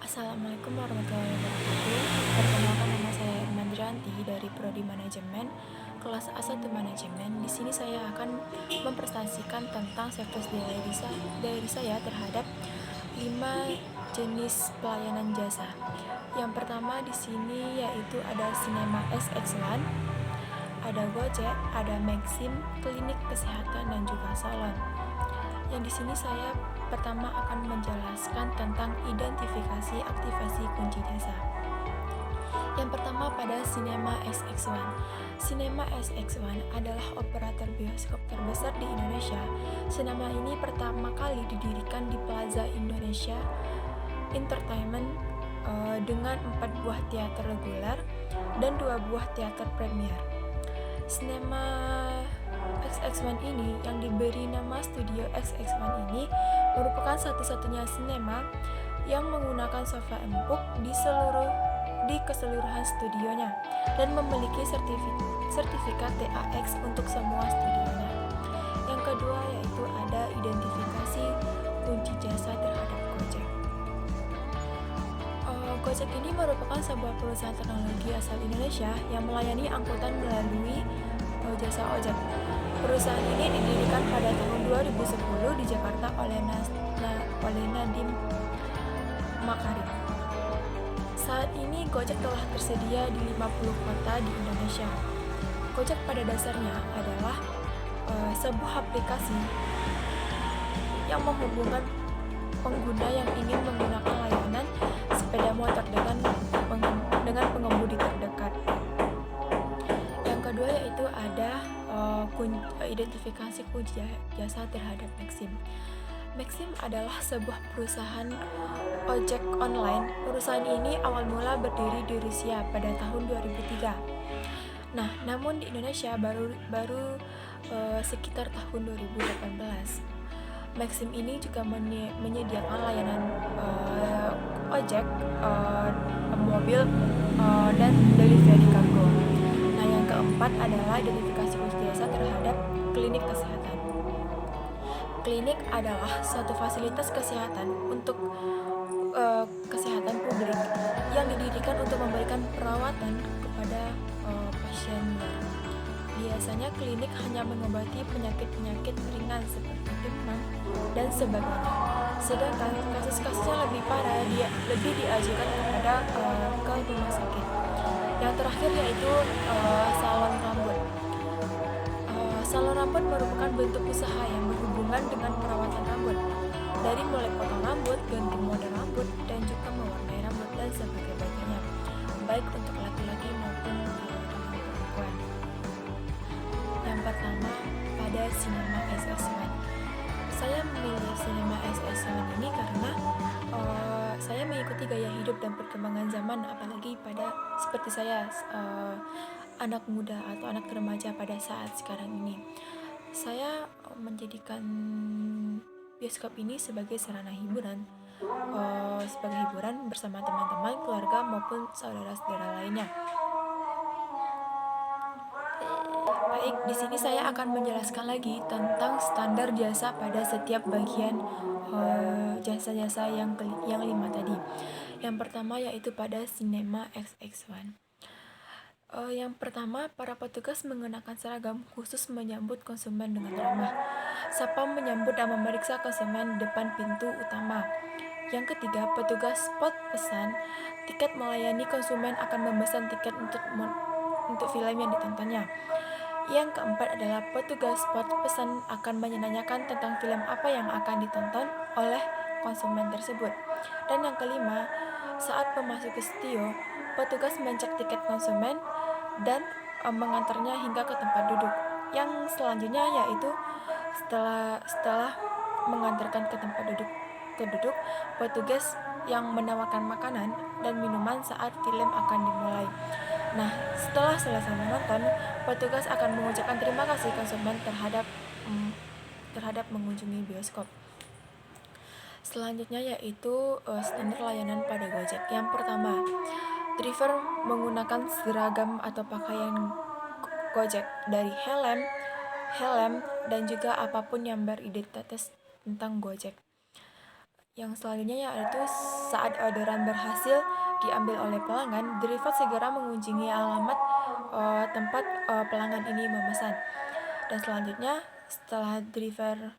Assalamualaikum warahmatullahi wabarakatuh. Perkenalkan, nama saya Irmandranti dari Prodi Manajemen, kelas A1 Manajemen. Di sini saya akan mempresentasikan tentang service delivery saya terhadap 5 jenis pelayanan jasa. Yang pertama di sini yaitu ada Cinema SX1, ada Gojek, ada Maxim, klinik kesehatan dan juga salon. Yang di sini saya pertama akan menjelaskan tentang identifikasi aktivasi kunci jasa. Yang pertama pada Cinema SX1. Cinema SX1 adalah operator bioskop terbesar di Indonesia. Cinema ini pertama kali didirikan di Plaza Indonesia Entertainment dengan 4 buah teater reguler dan 2 buah teater premier. Cinema XX1 ini yang diberi nama Studio XX1 ini merupakan satu-satunya sinema yang menggunakan sofa empuk di keseluruhan studionya dan memiliki sertifikat TAX untuk semua studionya. Yang kedua yaitu ada identifikasi kunci jasa terhadap Gojek. Gojek ini merupakan sebuah perusahaan teknologi asal Indonesia yang melayani angkutan melalui jasa ojek. Perusahaan ini didirikan pada tahun 2010 di Jakarta oleh Nadiem Makarim. Saat ini Gojek telah tersedia di 50 kota di Indonesia. Gojek pada dasarnya adalah sebuah aplikasi yang menghubungkan pengguna yang ingin menggunakan layanan sepeda motor dengan pengemudi terdekat. Yang kedua yaitu ada identifikasi kunci jasa terhadap Maxim. Maxim adalah sebuah perusahaan ojek online. Perusahaan ini awal mula berdiri di Rusia pada tahun 2003. Nah, namun di Indonesia baru sekitar tahun 2018. Maxim ini juga menyediakan layanan ojek, mobil, dan delivery kargo. Nah, yang keempat adalah identifikasi kunci jasa terhadap klinik kesehatan. Klinik adalah suatu fasilitas kesehatan untuk kesehatan publik yang didirikan untuk memberikan perawatan kepada pasiennya. Biasanya klinik hanya mengobati penyakit-penyakit ringan seperti demam dan sebagainya. Sedangkan kasus-kasus yang lebih parah lebih diajukan ke rumah sakit. Yang terakhir yaitu salon rambut. Salon rambut merupakan bentuk usaha yang berhubungan dengan perawatan rambut, dari mulai potong rambut, ganti model rambut, dan juga mewarnai rambut dan sebagainya, baik untuk laki-laki maupun perempuan. Yang pertama pada Cinema SS1. Saya memilih Cinema SS1 ini karena saya mengikuti gaya hidup dan perkembangan zaman, apalagi pada seperti saya anak muda atau anak remaja pada saat sekarang ini. Saya menjadikan bioskop ini sebagai sarana hiburan, bersama teman-teman, keluarga maupun saudara-saudara lainnya. Baik, di sini saya akan menjelaskan lagi tentang standar jasa pada setiap bagian jasa-jasa yang 5 tadi. Yang pertama yaitu pada Cinema XX1. Yang pertama, para petugas mengenakan seragam khusus menyambut konsumen dengan ramah. Sapam menyambut dan memeriksa konsumen di depan pintu utama. Yang ketiga, petugas spot pesan tiket melayani konsumen akan memesan tiket untuk film yang ditontonnya. Yang keempat adalah petugas spot pesan akan menanyakan tentang film apa yang akan ditonton oleh konsumen tersebut. Dan yang kelima, saat memasuki studio, petugas mencek tiket konsumen dan mengantarnya hingga ke tempat duduk. Yang selanjutnya yaitu setelah mengantarkan ke tempat duduk, petugas yang menawarkan makanan dan minuman saat film akan dimulai. Nah, setelah selesai menonton, petugas akan mengucapkan terima kasih konsumen terhadap mengunjungi bioskop. Selanjutnya yaitu standar layanan pada Gojek. Yang pertama, driver menggunakan seragam atau pakaian Gojek, dari helm dan juga apapun yang beridentitas tentang Gojek. Yang selanjutnya yaitu saat orderan berhasil diambil oleh pelanggan, driver segera mengunjungi alamat tempat pelanggan ini memesan. Dan selanjutnya setelah driver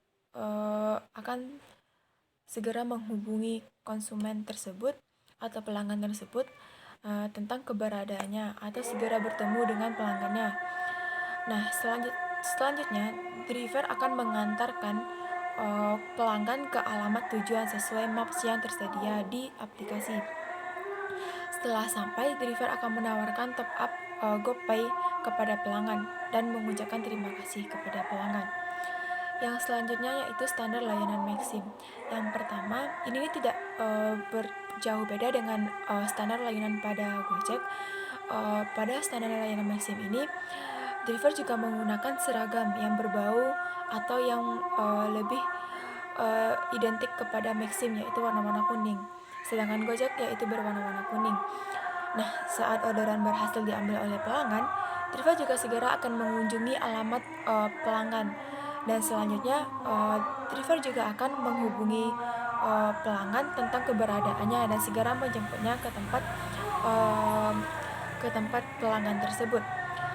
akan segera menghubungi konsumen tersebut atau pelanggan tersebut tentang keberadaannya atau segera bertemu dengan pelanggannya. Nah, selanjutnya driver akan mengantarkan pelanggan ke alamat tujuan sesuai maps yang tersedia di aplikasi. Setelah sampai, driver akan menawarkan top up GoPay kepada pelanggan dan mengucapkan terima kasih kepada pelanggan. Yang selanjutnya yaitu standar layanan Maxim. Yang pertama, ini tidak berjauh beda dengan standar layanan pada Gojek. Pada standar layanan Maxim ini, driver juga menggunakan seragam yang berbau atau yang lebih identik kepada Maxim, yaitu warna-warna kuning. Sedangkan Gojek yaitu berwarna-warna kuning. Nah, saat orderan berhasil diambil oleh pelanggan, driver juga segera akan mengunjungi alamat pelanggan. Dan selanjutnya, driver juga akan menghubungi pelanggan tentang keberadaannya dan segera menjemputnya ke tempat pelanggan tersebut.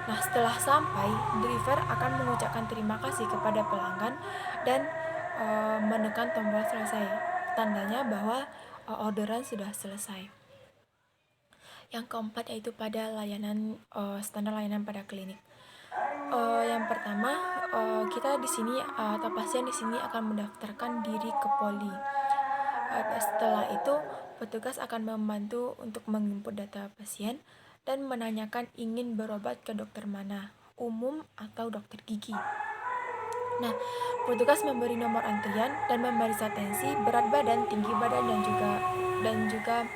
Nah, setelah sampai, driver akan mengucapkan terima kasih kepada pelanggan dan menekan tombol selesai. Tandanya bahwa orderan sudah selesai. Yang keempat yaitu pada layanan standar layanan pada klinik. Yang pertama, kita di sini atau pasien di sini akan mendaftarkan diri ke poli. Setelah itu, petugas akan membantu untuk menginput data pasien dan menanyakan ingin berobat ke dokter mana, umum atau dokter gigi. Nah, petugas memberi nomor antrian dan memeriksa tensi, berat badan, tinggi badan dan juga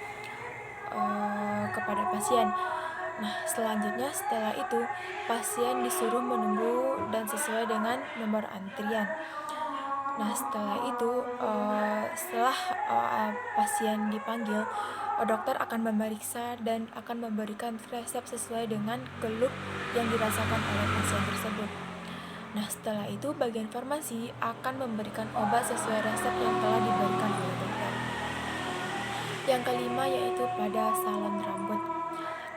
kepada pasien. Nah, selanjutnya setelah itu pasien disuruh menunggu dan sesuai dengan nomor antrian. Nah, setelah itu setelah pasien dipanggil, dokter akan memeriksa dan akan memberikan resep sesuai dengan keluh yang dirasakan oleh pasien tersebut. Nah, setelah itu bagian farmasi akan memberikan obat sesuai resep yang telah diberikan oleh dokter. Yang kelima yaitu pada salon rambut.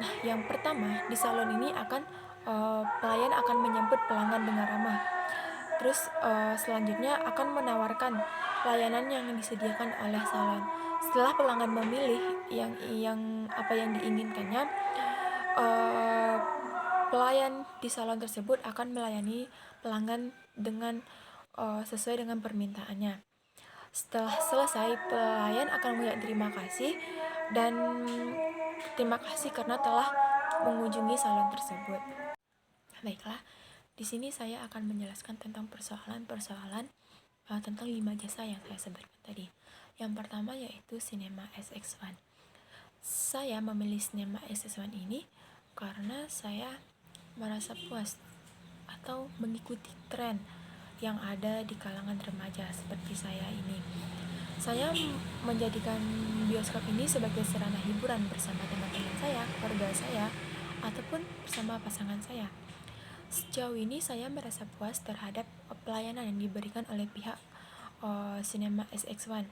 Nah, yang pertama di salon ini pelayan akan menyambut pelanggan dengan ramah. Terus selanjutnya akan menawarkan layanan yang disediakan oleh salon. Setelah pelanggan memilih yang apa yang diinginkannya, pelayan di salon tersebut akan melayani pelanggan dengan sesuai dengan permintaannya. Setelah selesai, pelayan akan mengucapkan terima kasih dan terima kasih karena telah mengunjungi salon tersebut. Baiklah, di sini saya akan menjelaskan tentang persoalan-persoalan tentang 5 jasa yang saya sebutkan tadi. Yang pertama yaitu Cinema SX1. Saya memilih Cinema SX1 ini karena saya merasa puas atau mengikuti tren yang ada di kalangan remaja seperti saya ini. Saya menjadikan bioskop ini sebagai sarana hiburan bersama teman-teman saya, keluarga saya, ataupun bersama pasangan saya. Sejauh ini saya merasa puas terhadap pelayanan yang diberikan oleh pihak Cinema SX1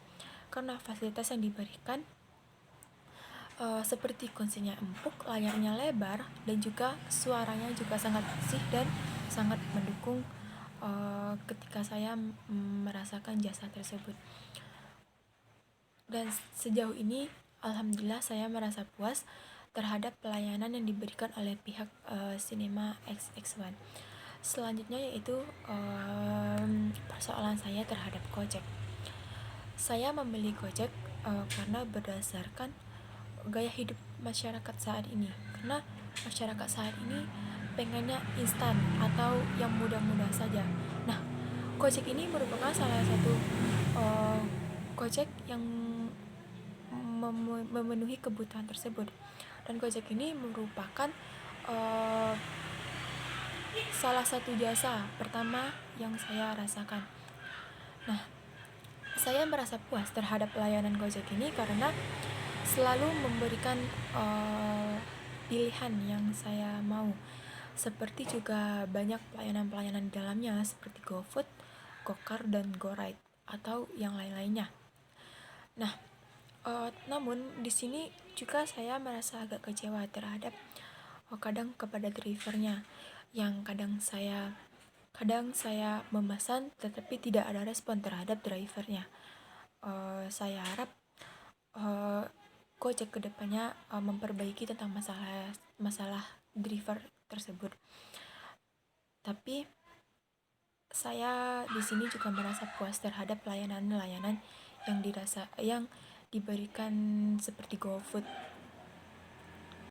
karena fasilitas yang diberikan seperti kuncinya empuk, layarnya lebar, dan juga suaranya juga sangat bersih dan sangat mendukung ketika saya merasakan jasa tersebut. Dan sejauh ini alhamdulillah saya merasa puas terhadap pelayanan yang diberikan oleh pihak Cinema SX1. Selanjutnya yaitu persoalan saya terhadap Gojek. Saya memilih Gojek karena berdasarkan gaya hidup masyarakat saat ini. Karena masyarakat saat ini pengennya instan atau yang mudah-mudah saja. Nah, Gojek ini merupakan salah satu Gojek yang memenuhi kebutuhan tersebut. Dan Gojek ini merupakan salah satu jasa pertama yang saya rasakan. Nah, saya merasa puas terhadap pelayanan Gojek ini karena selalu memberikan pilihan yang saya mau. Seperti juga banyak pelayanan-pelayanan di dalamnya seperti GoFood, GoCar, dan GoRide atau yang lain-lainnya. Nah, namun di sini juga saya merasa agak kecewa terhadap kadang kepada drivernya yang kadang saya memesan tetapi tidak ada respon terhadap drivernya. Saya harap uh, Gojek kedepannya memperbaiki tentang masalah masalah driver tersebut. Tapi saya di sini juga merasa puas terhadap layanan-layanan yang diberikan seperti GoFood.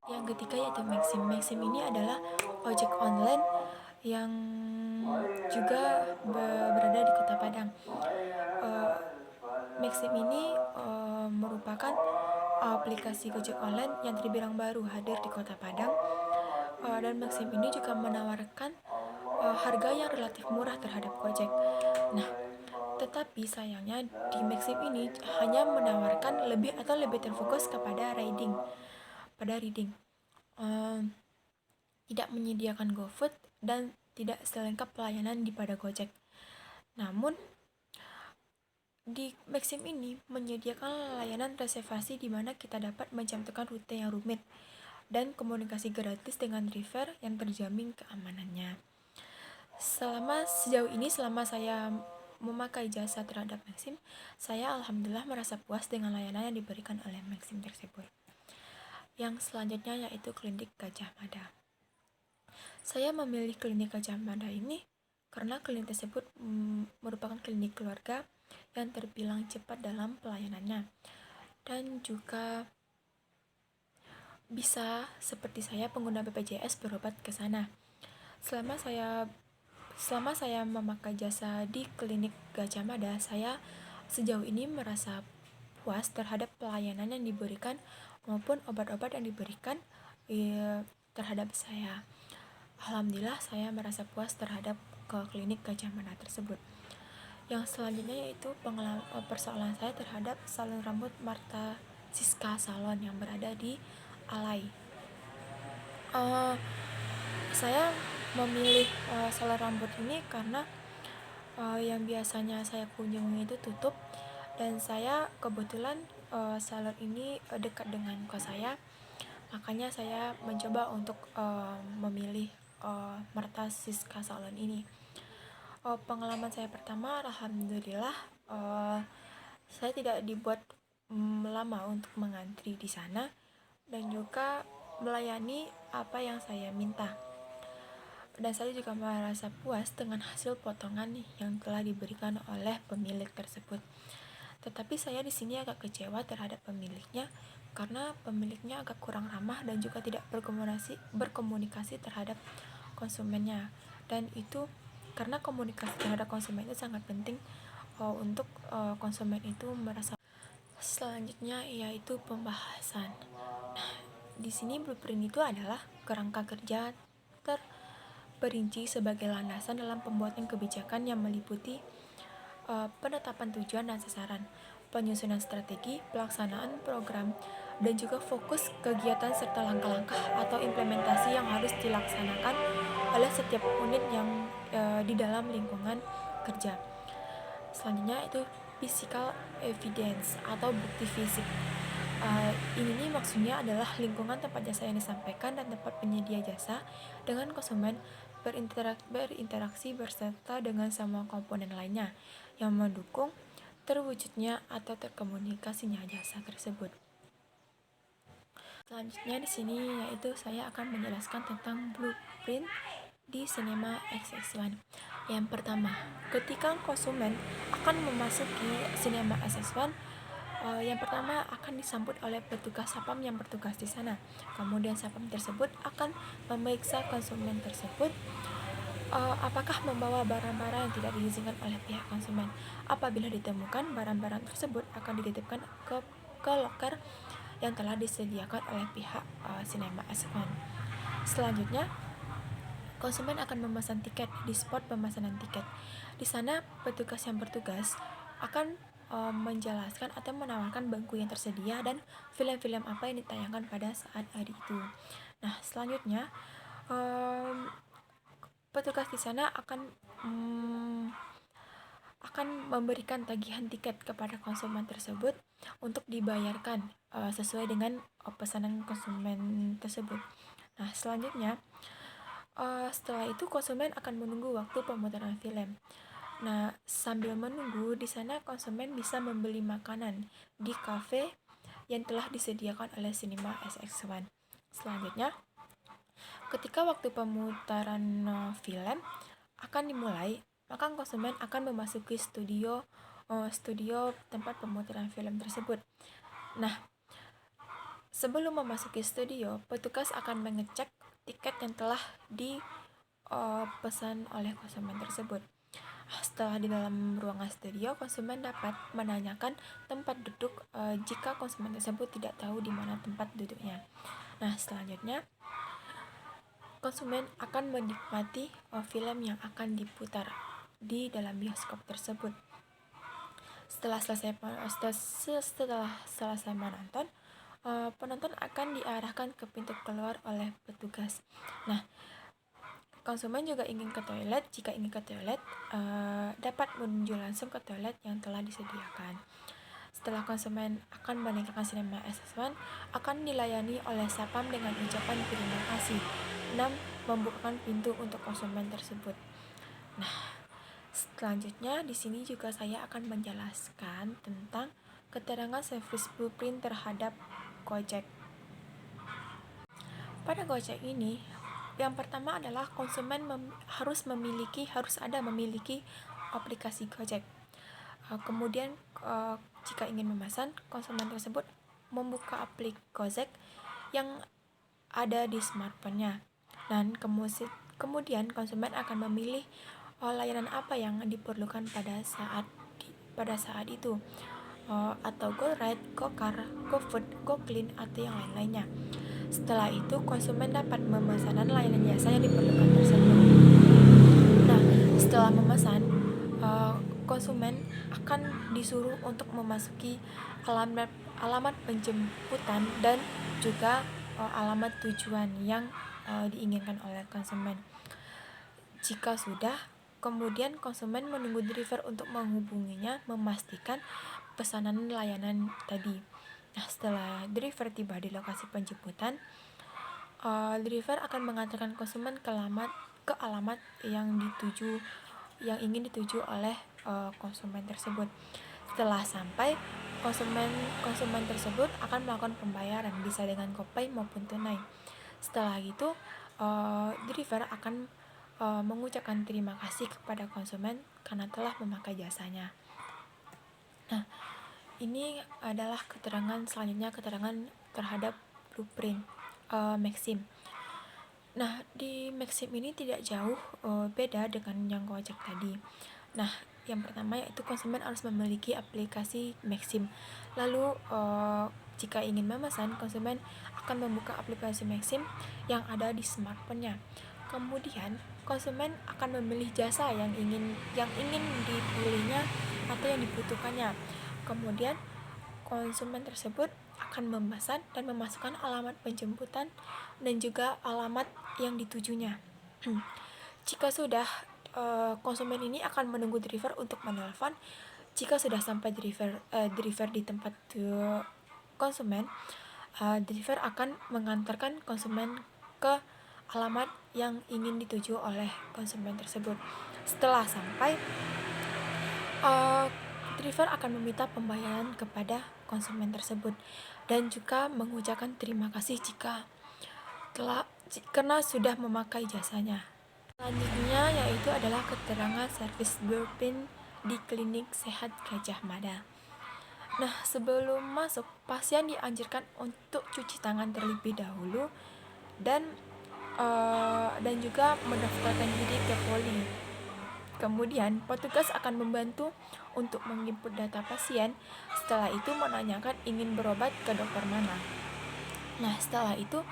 Yang ketiga yaitu Maxim. Maxim ini adalah ojek online yang juga berada di Kota Padang. Uh, Maxim ini merupakan aplikasi Gojek online yang terbilang baru hadir di Kota Padang. Dan Maxim ini juga menawarkan harga yang relatif murah terhadap Gojek. Nah, tetapi sayangnya di Maxim ini hanya menawarkan lebih terfokus kepada riding, tidak menyediakan GoFood dan tidak selengkap pelayanan di pada Gojek. Namun di Maxim ini menyediakan layanan reservasi di mana kita dapat mencantumkan rute yang rumit dan komunikasi gratis dengan driver yang terjamin keamanannya. Selama saya memakai jasa terhadap Maxim, saya alhamdulillah merasa puas dengan layanan yang diberikan oleh Maxim tersebut. Yang selanjutnya yaitu klinik Gajah Mada. Saya memilih klinik Gajah Mada ini karena klinik tersebut merupakan klinik keluarga yang terbilang cepat dalam pelayanannya dan juga bisa seperti saya pengguna BPJS berobat ke sana. Selama saya memakai jasa di klinik Gajah Mada, saya sejauh ini merasa puas terhadap pelayanan yang diberikan maupun obat-obat yang diberikan terhadap saya. Alhamdulillah saya merasa puas terhadap ke klinik Gajah Mada tersebut. Yang selanjutnya yaitu persoalan saya terhadap salon rambut Martha Siska Salon yang berada di Alai. Saya memilih salon rambut ini karena yang biasanya saya kunjungi itu tutup dan saya kebetulan salon ini dekat dengan kos saya, makanya saya mencoba untuk memilih Martha Siska Salon ini. Pengalaman saya pertama, alhamdulillah saya tidak dibuat lama untuk mengantri di sana dan juga melayani apa yang saya minta. Dan saya juga merasa puas dengan hasil potongan yang telah diberikan oleh pemilik tersebut. Tetapi saya di sini agak kecewa terhadap pemiliknya karena pemiliknya agak kurang ramah dan juga tidak berkomunikasi terhadap konsumennya. Dan itu karena komunikasi terhadap konsumen itu sangat penting untuk konsumen itu merasa. Selanjutnya yaitu pembahasan. Nah, di sini blueprint itu adalah kerangka kerja terperinci sebagai landasan dalam pembuatan kebijakan yang meliputi penetapan tujuan dan sasaran, penyusunan strategi, pelaksanaan program, dan juga fokus kegiatan serta langkah-langkah atau implementasi yang harus dilaksanakan oleh setiap unit yang di dalam lingkungan kerja. Selanjutnya itu physical evidence atau bukti fisik. Ini maksudnya adalah lingkungan tempat jasa yang disampaikan dan tempat penyedia jasa dengan konsumen berinteraksi berserta dengan semua komponen lainnya yang mendukung terwujudnya atau terkomunikasinya jasa tersebut. Selanjutnya di sini yaitu saya akan menjelaskan tentang blueprint di Cinema XX1. Yang pertama, ketika konsumen akan memasuki Cinema XX1, yang pertama akan disambut oleh petugas Sapam yang bertugas di sana. Kemudian Sapam tersebut akan memeriksa konsumen tersebut apakah membawa barang-barang yang tidak diizinkan oleh pihak konsumen. Apabila ditemukan, barang-barang tersebut akan dititipkan ke loker yang telah disediakan oleh pihak Cinema XX1. Selanjutnya, konsumen akan memesan tiket di spot pemesanan tiket. Di sana, petugas yang bertugas akan menjelaskan atau menawarkan bangku yang tersedia dan film-film apa yang ditayangkan pada saat hari itu. Nah, selanjutnya petugas di sana akan akan memberikan tagihan tiket kepada konsumen tersebut untuk dibayarkan sesuai dengan pesanan konsumen tersebut. Nah, selanjutnya setelah itu konsumen akan menunggu waktu pemutaran film. Nah, sambil menunggu di sana konsumen bisa membeli makanan di kafe yang telah disediakan oleh Cinema SX1. Selanjutnya, ketika waktu pemutaran film akan dimulai, maka konsumen akan memasuki studio tempat pemutaran film tersebut. Nah, sebelum memasuki studio, petugas akan mengecek tiket yang telah dipesan oleh konsumen tersebut. Setelah di dalam ruangan studio, konsumen dapat menanyakan tempat duduk jika konsumen tersebut tidak tahu di mana tempat duduknya. Nah, selanjutnya konsumen akan menikmati film yang akan diputar di dalam bioskop tersebut. Setelah selesai menonton, penonton akan diarahkan ke pintu keluar oleh petugas. Nah, konsumen juga ingin ke toilet. Jika ingin ke toilet, dapat menuju langsung ke toilet yang telah disediakan. Setelah konsumen akan meninggalkan Cinema SX1, akan dilayani oleh Sapam dengan ucapan terima kasih. 6. Membukakan pintu untuk konsumen tersebut. Nah, selanjutnya di sini juga saya akan menjelaskan tentang keterangan service blueprint terhadap Gojek. Pada Gojek ini, yang pertama adalah konsumen harus ada memiliki aplikasi Gojek. Kemudian jika ingin memesan, konsumen tersebut membuka aplikasi Gojek yang ada di smartphone-nya. Dan kemudian konsumen akan memilih layanan apa yang diperlukan pada saat itu, atau GoRide, GoCar, GoFood, GoClean, atau yang lain-lainnya. Setelah itu, konsumen dapat memesan layanan jasa yang diperlukan tersebut. Nah, setelah memesan, konsumen akan disuruh untuk memasuki alamat penjemputan dan juga alamat tujuan yang diinginkan oleh konsumen. Jika sudah, kemudian konsumen menunggu driver untuk menghubunginya, memastikan pesanan layanan tadi. Nah, setelah driver tiba di lokasi penjemputan, driver akan mengantarkan konsumen ke alamat yang ingin dituju oleh konsumen tersebut. Setelah sampai, konsumen tersebut akan melakukan pembayaran, bisa dengan GoPay maupun tunai. Setelah itu, driver akan mengucapkan terima kasih kepada konsumen karena telah memakai jasanya. Nah, ini adalah keterangan terhadap blueprint Maxim. Nah, di Maxim ini tidak jauh beda dengan yang Gojek tadi. Nah, yang pertama yaitu konsumen harus memiliki aplikasi Maxim. Lalu jika ingin memesan, konsumen akan membuka aplikasi Maxim yang ada di smartphone-nya. Kemudian konsumen akan memilih jasa yang ingin dipilihnya atau yang dibutuhkannya. Kemudian konsumen tersebut akan memesan dan memasukkan alamat penjemputan dan juga alamat yang ditujunya. Jika sudah, konsumen ini akan menunggu driver untuk menelpon. Jika sudah sampai driver di tempat konsumen, driver akan mengantarkan konsumen ke alamat yang ingin dituju oleh konsumen tersebut. Setelah sampai, driver akan meminta pembayaran kepada konsumen tersebut dan juga mengucapkan terima kasih karena sudah memakai jasanya. Selanjutnya yaitu adalah keterangan servis blueprint di klinik sehat Gajah Mada. Nah, sebelum masuk, pasien dianjurkan untuk cuci tangan terlebih dahulu dan juga mendaftarkan diri ke poli. Kemudian, petugas akan membantu untuk menginput data pasien. Setelah itu menanyakan ingin berobat ke dokter mana. Nah, setelah itu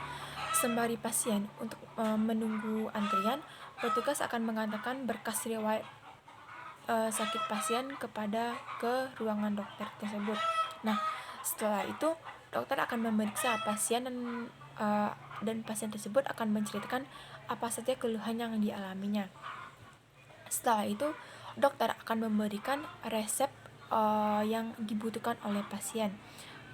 sembari pasien untuk menunggu antrian, petugas akan mengantarkan berkas riwayat sakit pasien ke ruangan dokter tersebut. Nah, setelah itu dokter akan memeriksa pasien dan pasien tersebut akan menceritakan apa saja keluhan yang dialaminya. Setelah itu, dokter akan memberikan resep yang dibutuhkan oleh pasien.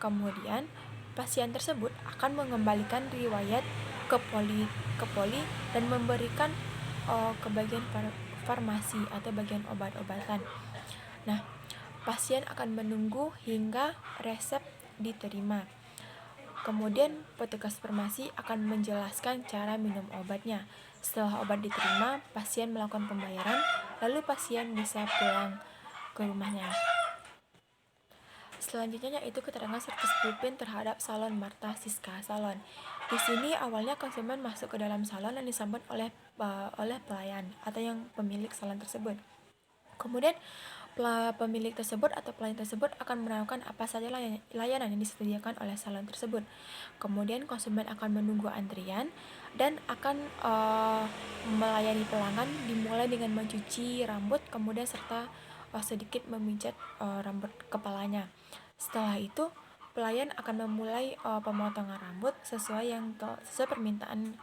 Kemudian pasien tersebut akan mengembalikan riwayat ke poli dan memberikan ke bagian farmasi atau bagian obat-obatan. Nah, pasien akan menunggu hingga resep diterima. Kemudian petugas farmasi akan menjelaskan cara minum obatnya. Setelah obat diterima, pasien melakukan pembayaran, lalu pasien bisa pulang ke rumahnya. Selanjutnya yaitu keterangan servis pulpen terhadap salon Martha Siska Salon. Di sini awalnya konsumen masuk ke dalam salon dan disambut oleh pelayan atau yang pemilik salon tersebut. Kemudian pemilik tersebut atau pelayan tersebut akan menawarkan apa saja layanan yang disediakan oleh salon tersebut. Kemudian konsumen akan menunggu antrian dan akan melayani pelanggan dimulai dengan mencuci rambut, kemudian serta sedikit memijat rambut kepalanya. Setelah itu pelayan akan memulai pemotongan rambut sesuai permintaan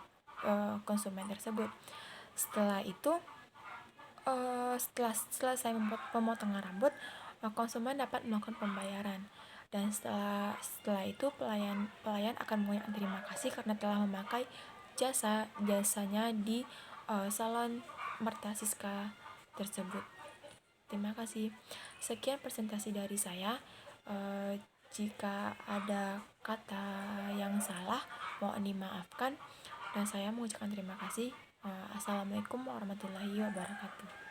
konsumen tersebut. Setelah itu setelah selesai pemotongan rambut, konsumen dapat melakukan pembayaran. Dan setelah itu pelayan akan mengucapkan terima kasih karena telah memakai jasanya di salon Martha Siska tersebut. Terima kasih. Sekian presentasi dari saya. Jika ada kata yang salah, mohon dimaafkan dan saya mengucapkan terima kasih. Assalamualaikum warahmatullahi wabarakatuh.